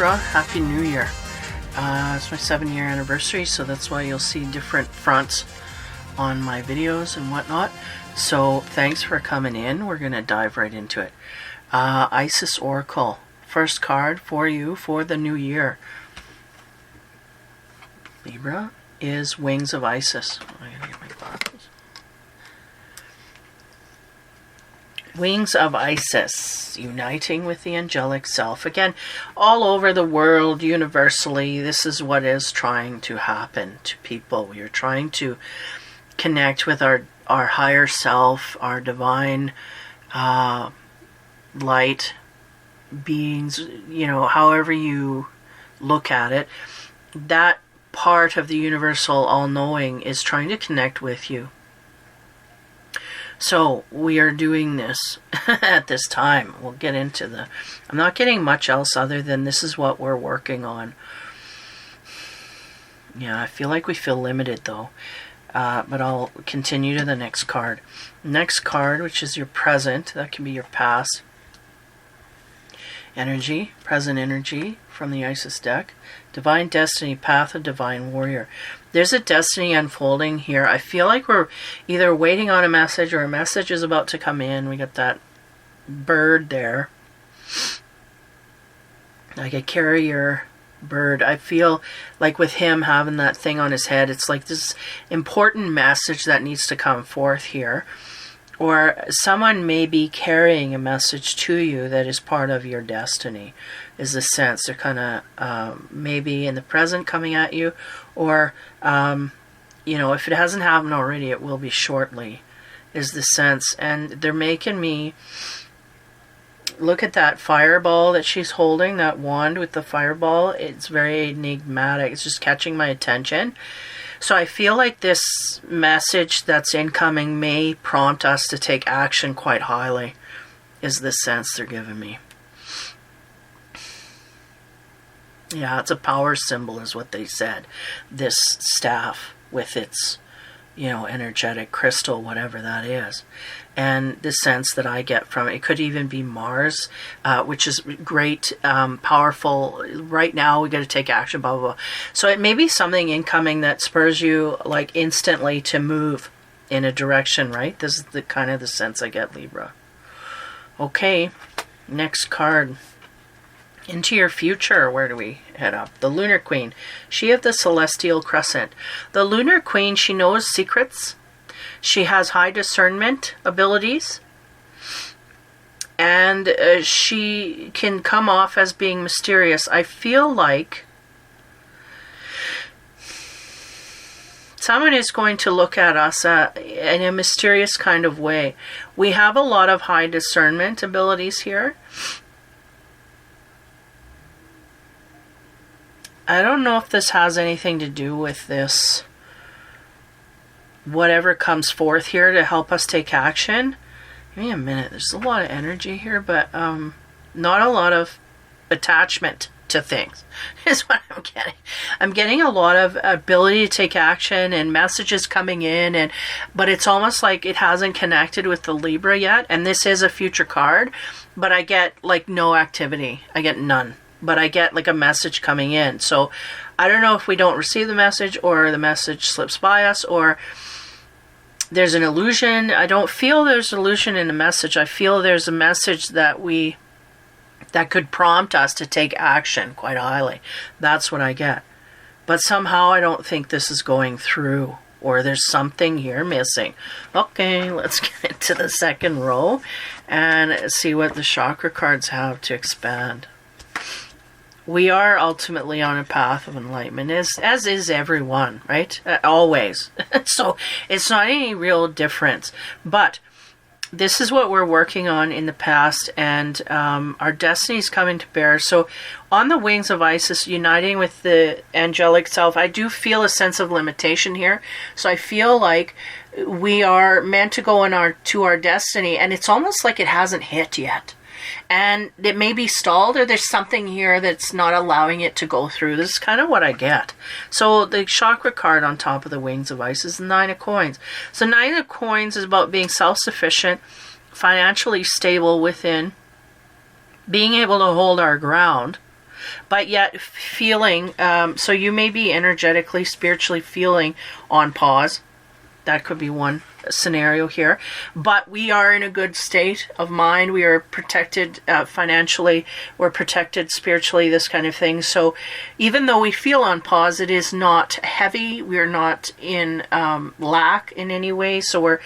Libra. Happy New Year. It's my 7-year anniversary, so that's why you'll see different fronts on my videos and whatnot. So thanks for coming in. We're going to dive right into it. Isis Oracle. First card for you for the new year. Libra is Wings of Isis. I gotta get my glasses. Wings of Isis, uniting with the angelic self. Again, all over the world, universally, this is what is trying to happen to people. We are trying to connect with our higher self, our divine light beings, you know, however you look at it. That part of the universal all-knowing is trying to connect with you. So we are doing this at this time. We'll get into I'm not getting much else other than this is what we're working on. Yeah, I feel like we feel limited though. But I'll continue to the next card. Next card, which is your present. That can be your past energy, present energy from the Isis deck. Divine Destiny, Path of Divine Warrior. There's a destiny unfolding here. I feel like we're either waiting on a message or a message is about to come in. We got that bird there. Like a carrier bird. I feel like with him having that thing on his head, it's like this important message that needs to come forth here. Or someone may be carrying a message to you that is part of your destiny, is the sense. They're kind of maybe in the present coming at you, or, you know, if it hasn't happened already, it will be shortly, is the sense. And they're making me look at that fireball that she's holding, that wand with the fireball. It's very enigmatic. It's just catching my attention. So I feel like this message that's incoming may prompt us to take action quite highly, is the sense they're giving me. Yeah, it's a power symbol is what they said. This staff with its, you know, energetic crystal, whatever that is. And the sense that I get from it could even be Mars, which is great, powerful. Right now, we got to take action, blah, blah, blah. So it may be something incoming that spurs you, like, instantly to move in a direction, right? This is the kind of the sense I get, Libra. Okay, next card. Into your future, where do we head up? The Lunar Queen. She of the Celestial Crescent. The Lunar Queen, she knows secrets. She has high discernment abilities. And she can come off as being mysterious. I feel like someone is going to look at us in a mysterious kind of way. We have a lot of high discernment abilities here. I don't know if this has anything to do with this. Whatever comes forth here to help us take action. Give me a minute. There's a lot of energy here, but not a lot of attachment to things is what I'm getting. I'm getting a lot of ability to take action and messages coming in, but it's almost like it hasn't connected with the Libra yet. And this is a future card, but I get like no activity. I get none. But I get like a message coming in. So I don't know if we don't receive the message or the message slips by us or there's an illusion. I don't feel there's an illusion in the message. I feel there's a message that could prompt us to take action quite highly. That's what I get. But somehow I don't think this is going through or there's something here missing. Okay, let's get into the second row and see what the chakra cards have to expand. We are ultimately on a path of enlightenment, as is everyone, right? Always. So it's not any real difference. But this is what we're working on in the past, and our destiny is coming to bear. So on the Wings of Isis, uniting with the angelic self, I do feel a sense of limitation here. So I feel like we are meant to go to our destiny, and it's almost like it hasn't hit yet. And it may be stalled, or there's something here that's not allowing it to go through. This is kind of what I get. So the chakra card on top of the Wings of Isis is the Nine of Coins. So Nine of Coins is about being self-sufficient, financially stable within, being able to hold our ground, but yet feeling, so you may be energetically, spiritually feeling on pause. That could be one scenario here. But we are in a good state of mind. We are protected financially. We're protected spiritually, this kind of thing. So even though we feel on pause, it is not heavy. We're not in lack in any way. So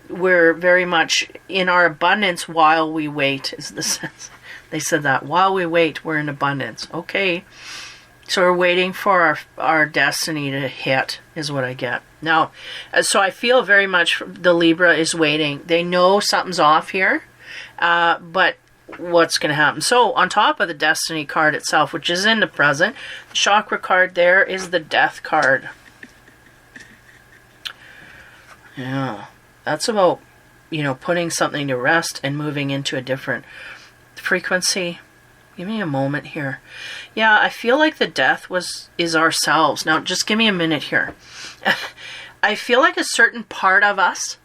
we're very much in our abundance while we wait, is the sense. They said that. While we wait, we're in abundance. Okay. So we're waiting for our destiny to hit, is what I get. Now, so I feel very much the Libra is waiting. They know something's off here, but what's going to happen? So on top of the Destiny card itself, which is in the present, the Chakra card there is the Death card. Yeah, that's about, putting something to rest and moving into a different frequency. Give me a moment here. Yeah, I feel like the death is ourselves. Now, just give me a minute here. I feel like a certain part of us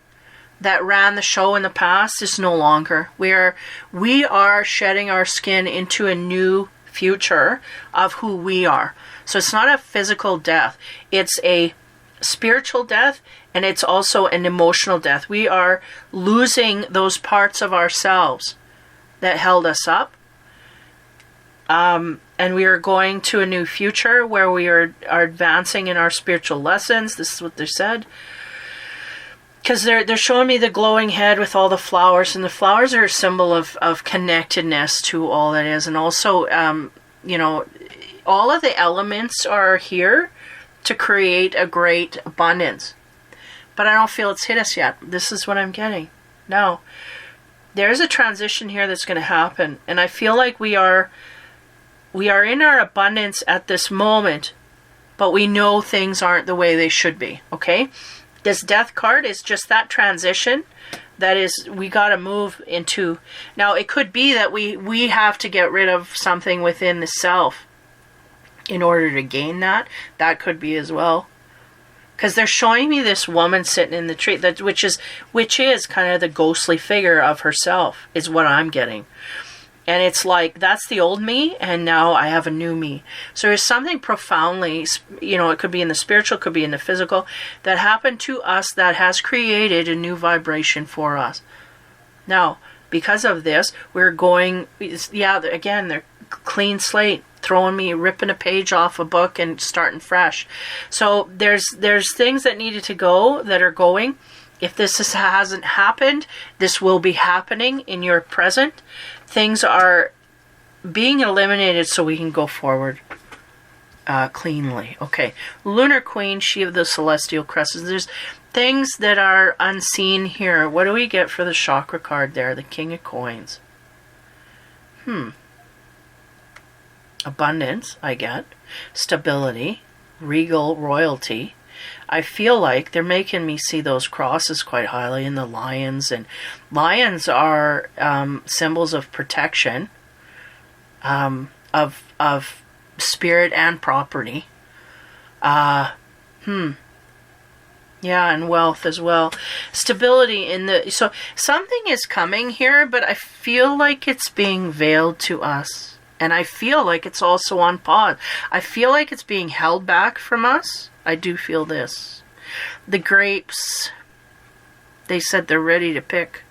that ran the show in the past is no longer. We are shedding our skin into a new future of who we are. So it's not a physical death. It's a spiritual death, and it's also an emotional death. We are losing those parts of ourselves that held us up. And we are going to a new future where we are advancing in our spiritual lessons. This is what they said. Because they're showing me the glowing head with all the flowers. And the flowers are a symbol of connectedness to all that is. And also, all of the elements are here to create a great abundance. But I don't feel it's hit us yet. This is what I'm getting. No. There's a transition here that's going to happen. And I feel like we are in our abundance at this moment, but we know things aren't the way they should be, okay? This Death card is just that transition that is, we got to move into. Now, it could be that we have to get rid of something within the self in order to gain that. That could be as well. Because they're showing me this woman sitting in the tree, which is kind of the ghostly figure of herself, is what I'm getting. And it's like, that's the old me, and now I have a new me. So there's something profoundly, it could be in the spiritual, could be in the physical, that happened to us that has created a new vibration for us. Now, because of this, we're going, again, they're clean slate, ripping a page off a book and starting fresh. So there's things that needed to go that are going. If this hasn't happened, this will be happening in your present. Things are being eliminated so we can go forward cleanly. Okay. Lunar Queen, she of the Celestial Crescents. There's things that are unseen here. What do we get for the Chakra card there? The King of Coins. Abundance, I get. Stability. Regal royalty. I feel like they're making me see those crosses quite highly in the lions. And lions are symbols of protection, of spirit and property. Yeah, and wealth as well. Stability so something is coming here, but I feel like it's being veiled to us. And I feel like it's also on pause. I feel like it's being held back from us. I do feel this. The grapes, they said they're ready to pick.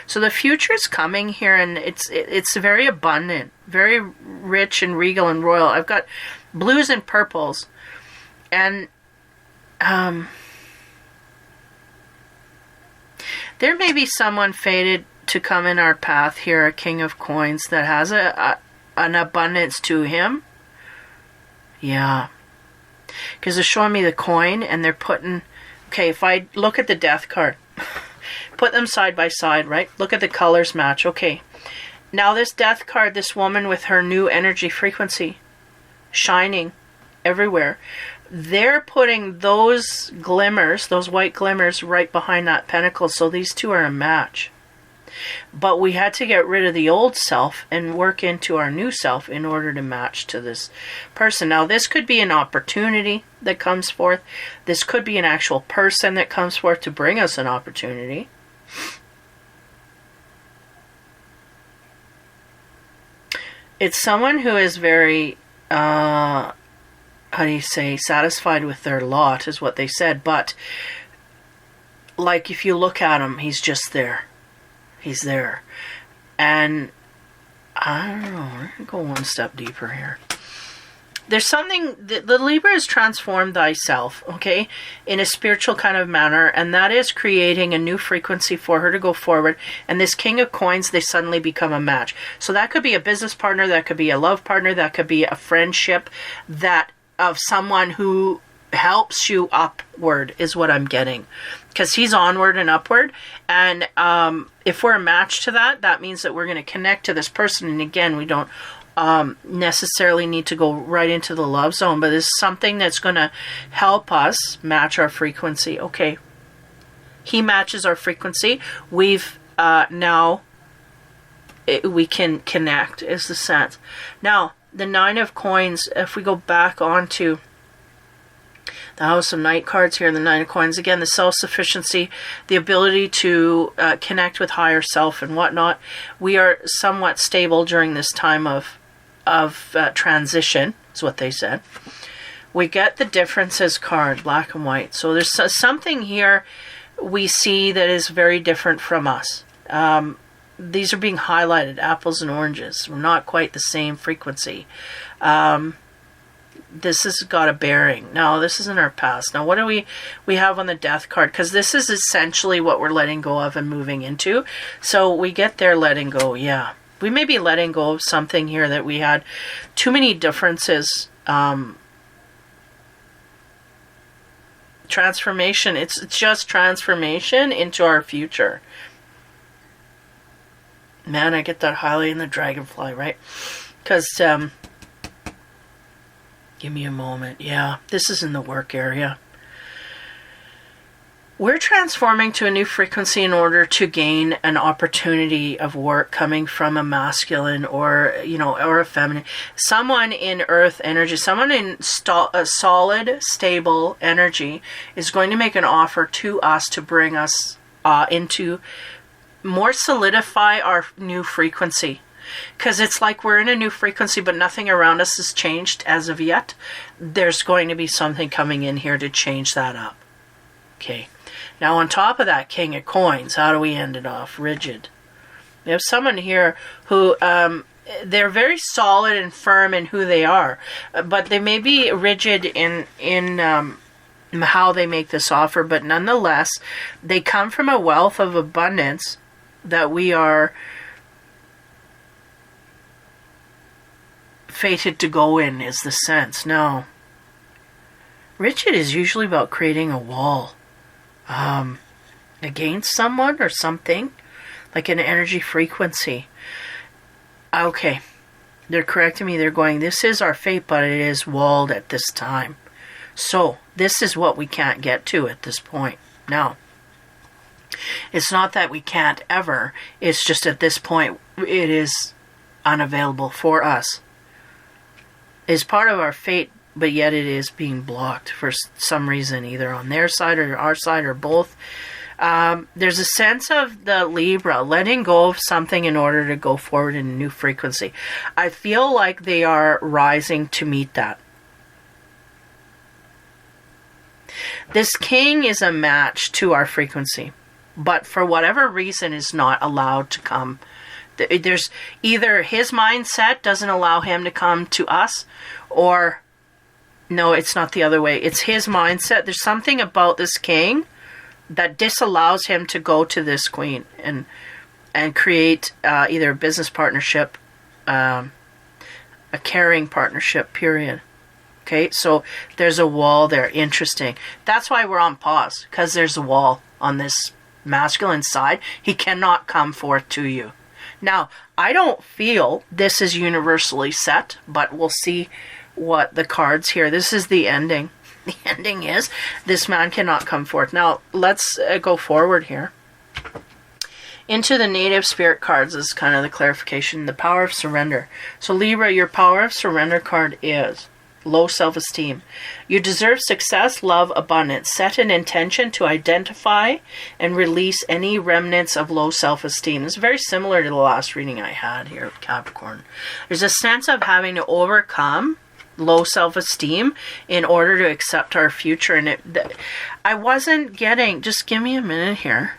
So the future's coming here, and it's very abundant, very rich and regal and royal. I've got blues and purples. And there may be someone fated to come in our path here, a King of Coins, that has an abundance to him. Yeah. Because they're showing me the coin, and they're putting... Okay, if I look at the Death card, put them side by side, right? Look at the colors match. Okay. Now this Death card, this woman with her new energy frequency, shining everywhere, they're putting those glimmers, those white glimmers, right behind that pentacle. So these two are a match. But we had to get rid of the old self and work into our new self in order to match to this person. Now, this could be an opportunity that comes forth. This could be an actual person that comes forth to bring us an opportunity. It's someone who is very, how do you say, satisfied with their lot is what they said. But, like, if you look at him, he's just there. He's there. And, I don't know, we're going to go one step deeper here. There's something, the Libra is transformed thyself, okay, in a spiritual kind of manner, and that is creating a new frequency for her to go forward. And this King of Coins, they suddenly become a match. So that could be a business partner, that could be a love partner, that could be a friendship, that of someone who helps you upward is what I'm getting. Because he's onward and upward. And if we're a match to that, that means that we're going to connect to this person. And again, we don't necessarily need to go right into the love zone, but it's something that's going to help us match our frequency. Okay, he matches our frequency. We've now we can connect is the sense. Now the Nine of Coins, if we go back onto the House of Knight cards here, the Nine of Coins, again, the self-sufficiency, the ability to connect with higher self and whatnot. We are somewhat stable during this time of transition, is what they said. We get the differences card, black and white. So there's something here we see that is very different from us. These are being highlighted, apples and oranges. We're not quite the same frequency. This has got a bearing. Now, this isn't our past. Now, what do we have on the death card? Because this is essentially what we're letting go of and moving into. So we get there letting go, yeah. We may be letting go of something here that we had too many differences. Transformation. It's just transformation into our future. Man, I get that highly in the dragonfly, right? Because, give me a moment. Yeah, this is in the work area. We're transforming to a new frequency in order to gain an opportunity of work coming from a masculine or, or a feminine. Someone in earth energy, someone in a solid, stable energy is going to make an offer to us to bring us into more solidify our new frequency. Because it's like we're in a new frequency, but nothing around us has changed as of yet. There's going to be something coming in here to change that up. Okay. Now, on top of that, King of Coins, how do we end it off? Rigid. We have someone here who, they're very solid and firm in who they are, but they may be rigid in how they make this offer, but nonetheless, they come from a wealth of abundance that we are fated to go in, is the sense. No. Rigid is usually about creating a wall. Against someone or something, like an energy frequency. Okay, they're correcting me. They're going, this is our fate, but it is walled at this time. So, this is what we can't get to at this point. Now, it's not that we can't ever, it's just at this point, it is unavailable for us. It's part of our fate, but yet it is being blocked for some reason, either on their side or our side or both. There's a sense of the Libra letting go of something in order to go forward in a new frequency. I feel like they are rising to meet that. This King is a match to our frequency, but for whatever reason is not allowed to come. There's either his mindset doesn't allow him to come to us, or no, it's not the other way. It's his mindset. There's something about this King that disallows him to go to this Queen and create either a business partnership, a caring partnership, period. Okay, so there's a wall there. Interesting. That's why we're on pause, because there's a wall on this masculine side. He cannot come forth to you. Now, I don't feel this is universally set, but we'll see what the cards here. This is the ending. The ending is this man cannot come forth. Now, let's go forward here. Into the native spirit cards is kind of the clarification. The power of surrender. So, Libra, your power of surrender card is low self-esteem. You deserve success, love, abundance. Set an intention to identify and release any remnants of low self-esteem. It's very similar to the last reading I had here with Capricorn. There's a sense of having to overcome low self-esteem in order to accept our future. And I wasn't getting, just give me a minute here.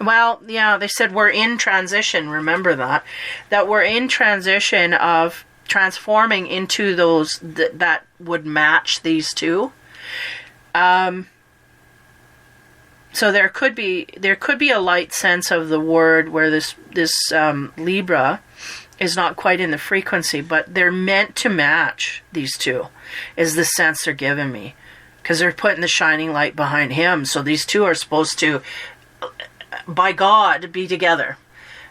Well, yeah, they said we're in transition. Remember that we're in transition of transforming into those that would match these two. So there could be a light sense of the word where this Libra is not quite in the frequency, but they're meant to match these two, is the sense they're giving me, because they're putting the shining light behind him. So these two are supposed to, by God, be together.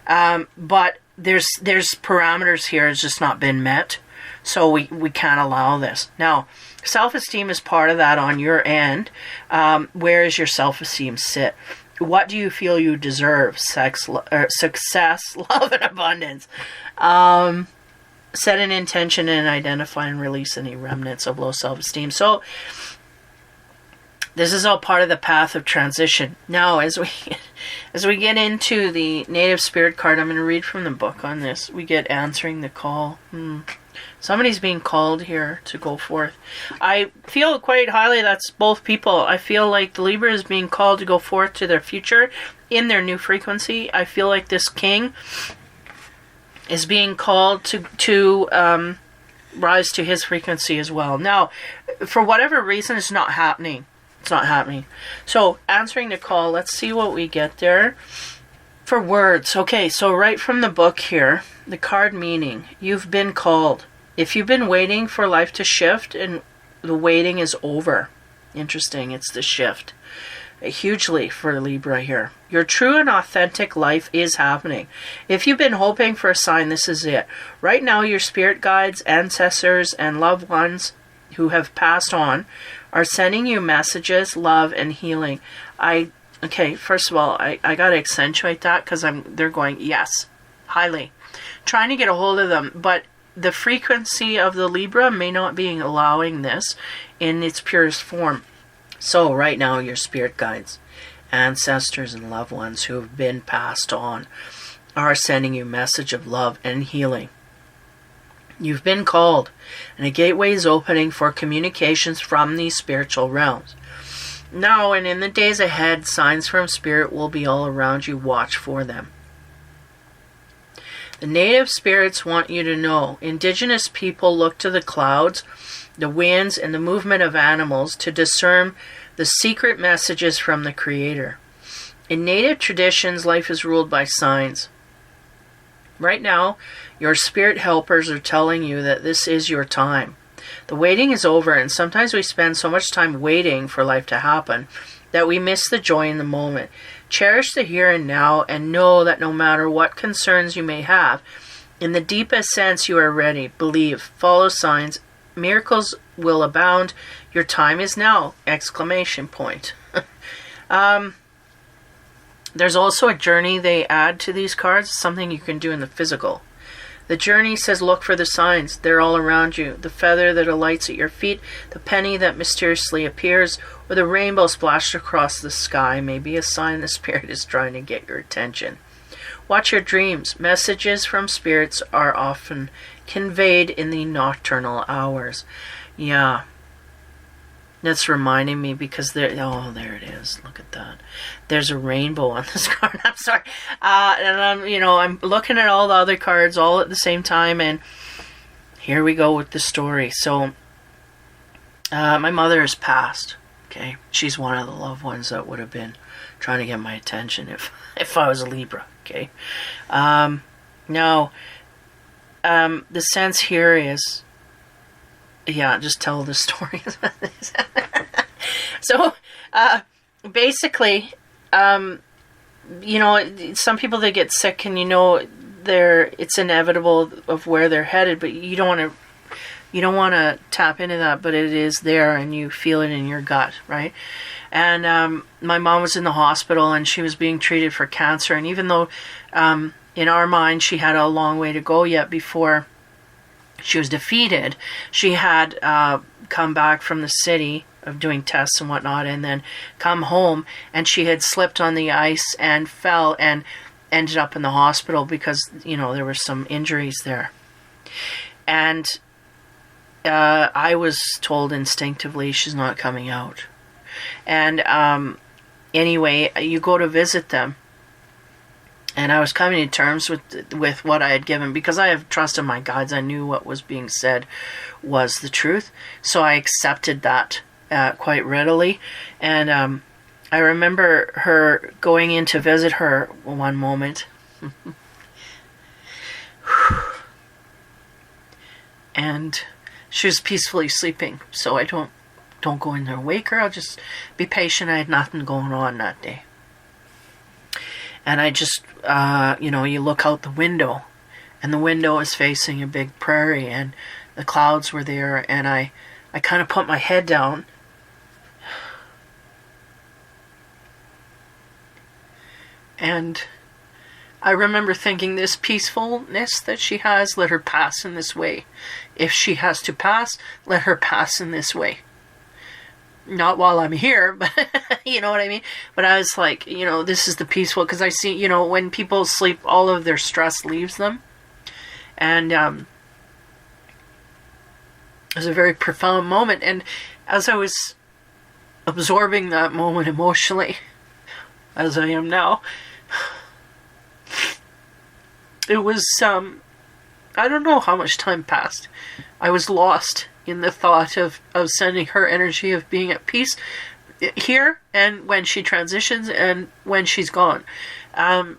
But there's parameters here. It's just not been met. So we can't allow this. Now, self-esteem is part of that on your end. Where does your self-esteem sit? What do you feel you deserve? Success, love, and abundance. Set an intention and identify and release any remnants of low self-esteem. So this is all part of the path of transition. Now, as we get into the Native Spirit card, I'm going to read from the book on this. We get answering the call. Somebody's being called here to go forth. I feel quite highly that's both people. I feel like the Libra is being called to go forth to their future in their new frequency. I feel like this king is being called to rise to his frequency as well. Now, for whatever reason, it's not happening. It's not happening. So, answering the call, let's see what we get there. For words, okay, so right from the book here, the card meaning, you've been called. If you've been waiting for life to shift, and the waiting is over. Interesting, it's the shift. Hugely for Libra here. Your true and authentic life is happening. If you've been hoping for a sign, this is it. Right now, your spirit guides, ancestors, and loved ones who have passed on are sending you messages, love, and healing. Okay, first of all, I got to accentuate that because they're going, yes, highly. Trying to get a hold of them, but the frequency of the Libra may not be allowing this in its purest form. So right now, your spirit guides, ancestors, and loved ones who have been passed on are sending you a message of love and healing. You've been called, and a gateway is opening for communications from these spiritual realms. Now, and in the days ahead, signs from Spirit will be all around you. Watch for them. The native spirits want you to know. Indigenous people look to the clouds, the winds, and the movement of animals to discern the secret messages from the Creator. In native traditions, life is ruled by signs. Right now, your spirit helpers are telling you that this is your time. The waiting is over, and sometimes we spend so much time waiting for life to happen that we miss the joy in the moment. Cherish the here and now, and know that no matter what concerns you may have, in the deepest sense you are ready. Believe, follow signs, miracles will abound. Your time is now! ! There's also a journey they add to these cards, something you can do in the physical. The journey says look for the signs. They're all around you. The feather that alights at your feet, the penny that mysteriously appears, or the rainbow splashed across the sky may be a sign the Spirit is trying to get your attention. Watch your dreams. Messages from spirits are often conveyed in the nocturnal hours. Yeah. That's reminding me because there it is. Look at that. There's a rainbow on this card. I'm sorry. And I'm looking at all the other cards all at the same time, and here we go with the story. So, my mother has passed. Okay, she's one of the loved ones that would have been trying to get my attention if I was a Libra. Okay. Now, the sense here is. Yeah, just tell the story. So, basically, some people, they get sick and it's inevitable of where they're headed, but you don't want to tap into that, but it is there and you feel it in your gut, right? And my mom was in the hospital and she was being treated for cancer, and even though in our mind she had a long way to go yet before She was defeated. She had come back from the city of doing tests and whatnot, and then come home, and she had slipped on the ice and fell and ended up in the hospital because, you know, there were some injuries there. And I was told instinctively she's not coming out. And anyway, you go to visit them. And I was coming to terms with what I had given, because I have trust in my guides. I knew what was being said was the truth. So I accepted that quite readily. And I remember her going in to visit her one moment. And she was peacefully sleeping. So I don't go in there and wake her. I'll just be patient. I had nothing going on that day. And I just, you know, you look out the window, and the window is facing a big prairie, and the clouds were there, and I kind of put my head down. And I remember thinking, this peacefulness that she has, let her pass in this way. If she has to pass, let her pass in this way. Not while I'm here, but you know what I mean? But I was like, you know, this is the peaceful, because I see, you know, when people sleep, all of their stress leaves them. And it was a very profound moment. And as I was absorbing that moment emotionally, as I am now, it was, I don't know how much time passed. I was lost in the thought of sending her energy of being at peace here, and when she transitions and when she's gone. I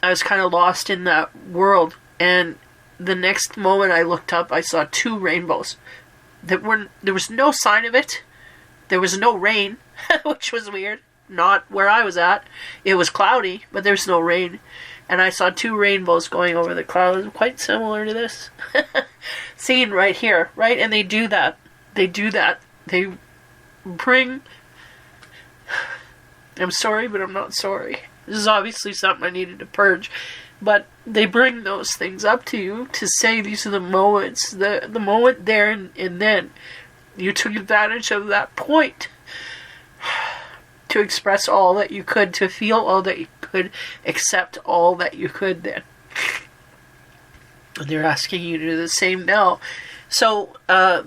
was kind of lost in that world, and the next moment I looked up, I saw 2 rainbows. There was no sign of it. There was no rain, which was weird. Not where I was at. It was cloudy, but there's no rain. And I saw 2 rainbows going over the clouds, quite similar to this scene right here, right? And they do that. They bring... I'm sorry, but I'm not sorry. This is obviously something I needed to purge. But they bring those things up to you to say these are the moments, the moment there and then. You took advantage of that point to express all that you could, to feel all that you could, accept all that you could then. And they're asking you to do the same now. So,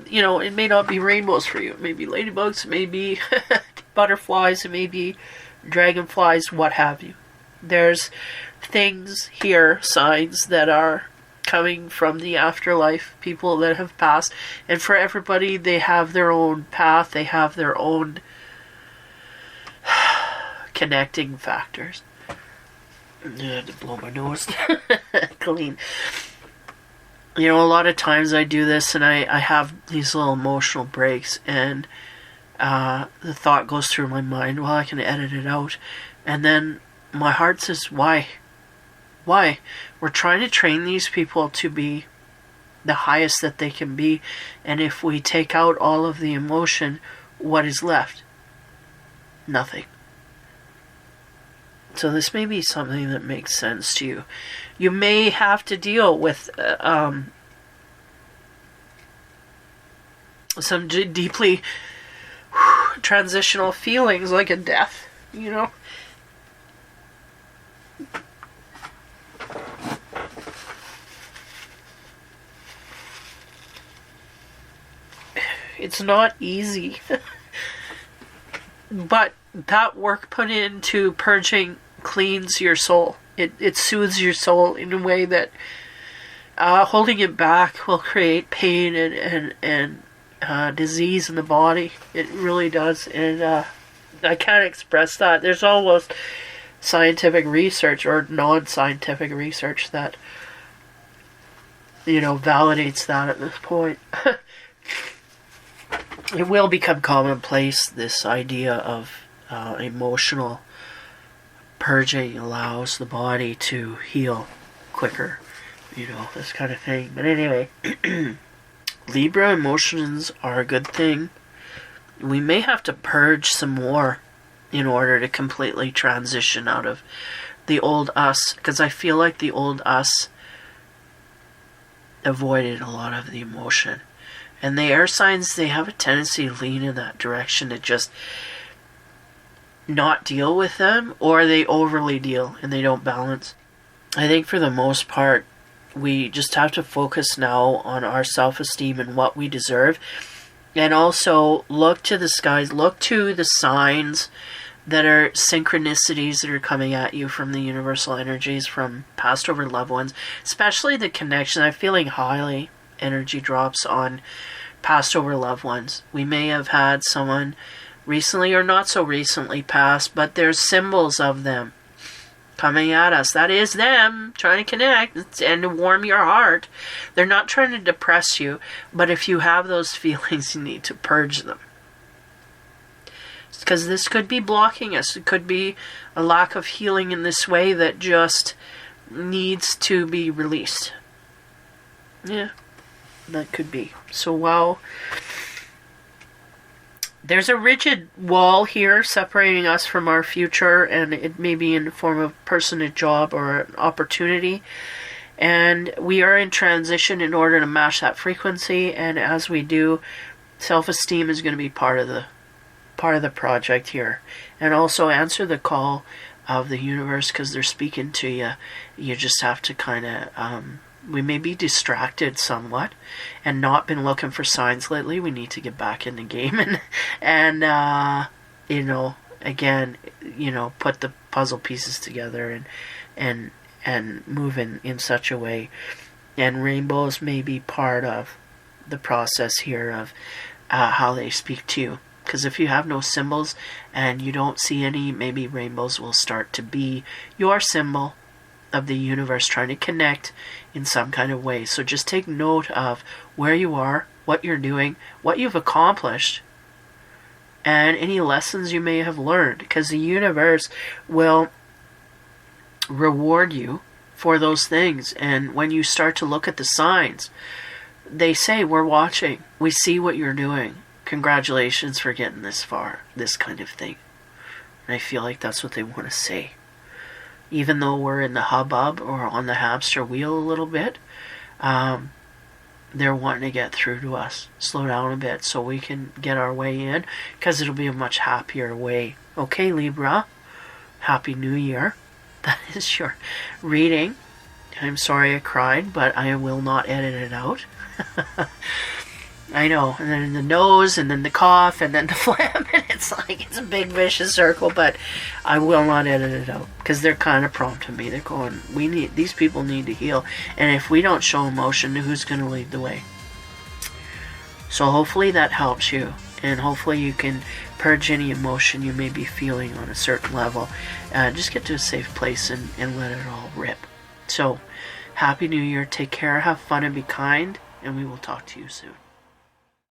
you know, it may not be rainbows for you. It may be ladybugs, it may be butterflies, it may be dragonflies, what have you. There's things here, signs that are coming from the afterlife, people that have passed. And for everybody, they have their own path, they have their own connecting factors. I had to blow my nose clean. You know, a lot of times I do this and I have these little emotional breaks, and the thought goes through my mind, well, I can edit it out. And then my heart says, why? Why? We're trying to train these people to be the highest that they can be. And if we take out all of the emotion, what is left? Nothing. So this may be something that makes sense to you. You may have to deal with some deeply transitional feelings, like a death, you know. It's not easy. But that work put into purging cleans your soul. It soothes your soul in a way that holding it back will create pain and disease in the body. It really does. And I can't express that. There's almost scientific research or non-scientific research that, you know, validates that at this point. It will become commonplace, this idea of emotional purging allows the body to heal quicker, you know, this kind of thing. But anyway, Libra emotions are a good thing. We may have to purge some more in order to completely transition out of the old us, because I feel like the old us avoided a lot of the emotion. And the air signs, they have a tendency to lean in that direction, to just not deal with them, or they overly deal and they don't balance. I think for the most part, we just have to focus now on our self-esteem and what we deserve. And also look to the skies, look to the signs that are synchronicities that are coming at you from the universal energies, from past over loved ones, especially the connection. I'm feeling highly energy drops on past over loved ones. We may have had someone recently or not so recently pass, but there's symbols of them coming at us. That is them trying to connect and to warm your heart. They're not trying to depress you, but if you have those feelings, you need to purge them. Because this could be blocking us. It could be a lack of healing in this way that just needs to be released. Yeah, that could be. So while there's a rigid wall here separating us from our future, and it may be in the form of person, a job, or an opportunity, and we are in transition in order to match that frequency. And as we do, self-esteem is going to be part of the project here. And also answer the call of the universe, because they're speaking to you. You just have to kind of we may be distracted somewhat and not been looking for signs lately. We need to get back in the game and again, put the puzzle pieces together and move in such a way. And rainbows may be part of the process here of how they speak to you. Because if you have no symbols and you don't see any, maybe rainbows will start to be your symbol of the universe trying to connect in some kind of way. So just take note of where you are, what you're doing, what you've accomplished, and any lessons you may have learned. Because the universe will reward you for those things. And when you start to look at the signs, they say, we're watching. We see what you're doing. Congratulations for getting this far. This kind of thing. And I feel like that's what they want to say. Even though we're in the hubbub or on the hamster wheel a little bit, they're wanting to get through to us. Slow down a bit so we can get our way in, because it'll be a much happier way. Okay, Libra. Happy New Year. That is your reading. I'm sorry I cried, but I will not edit it out. I know, and then the nose, and then the cough, and then the phlegm, and it's a big vicious circle, but I will not edit it out, because they're kind of prompting me. They're going, these people need to heal, and if we don't show emotion, who's going to lead the way? So hopefully that helps you, and hopefully you can purge any emotion you may be feeling on a certain level. Just get to a safe place and let it all rip. So, Happy New Year, take care, have fun, and be kind, and we will talk to you soon.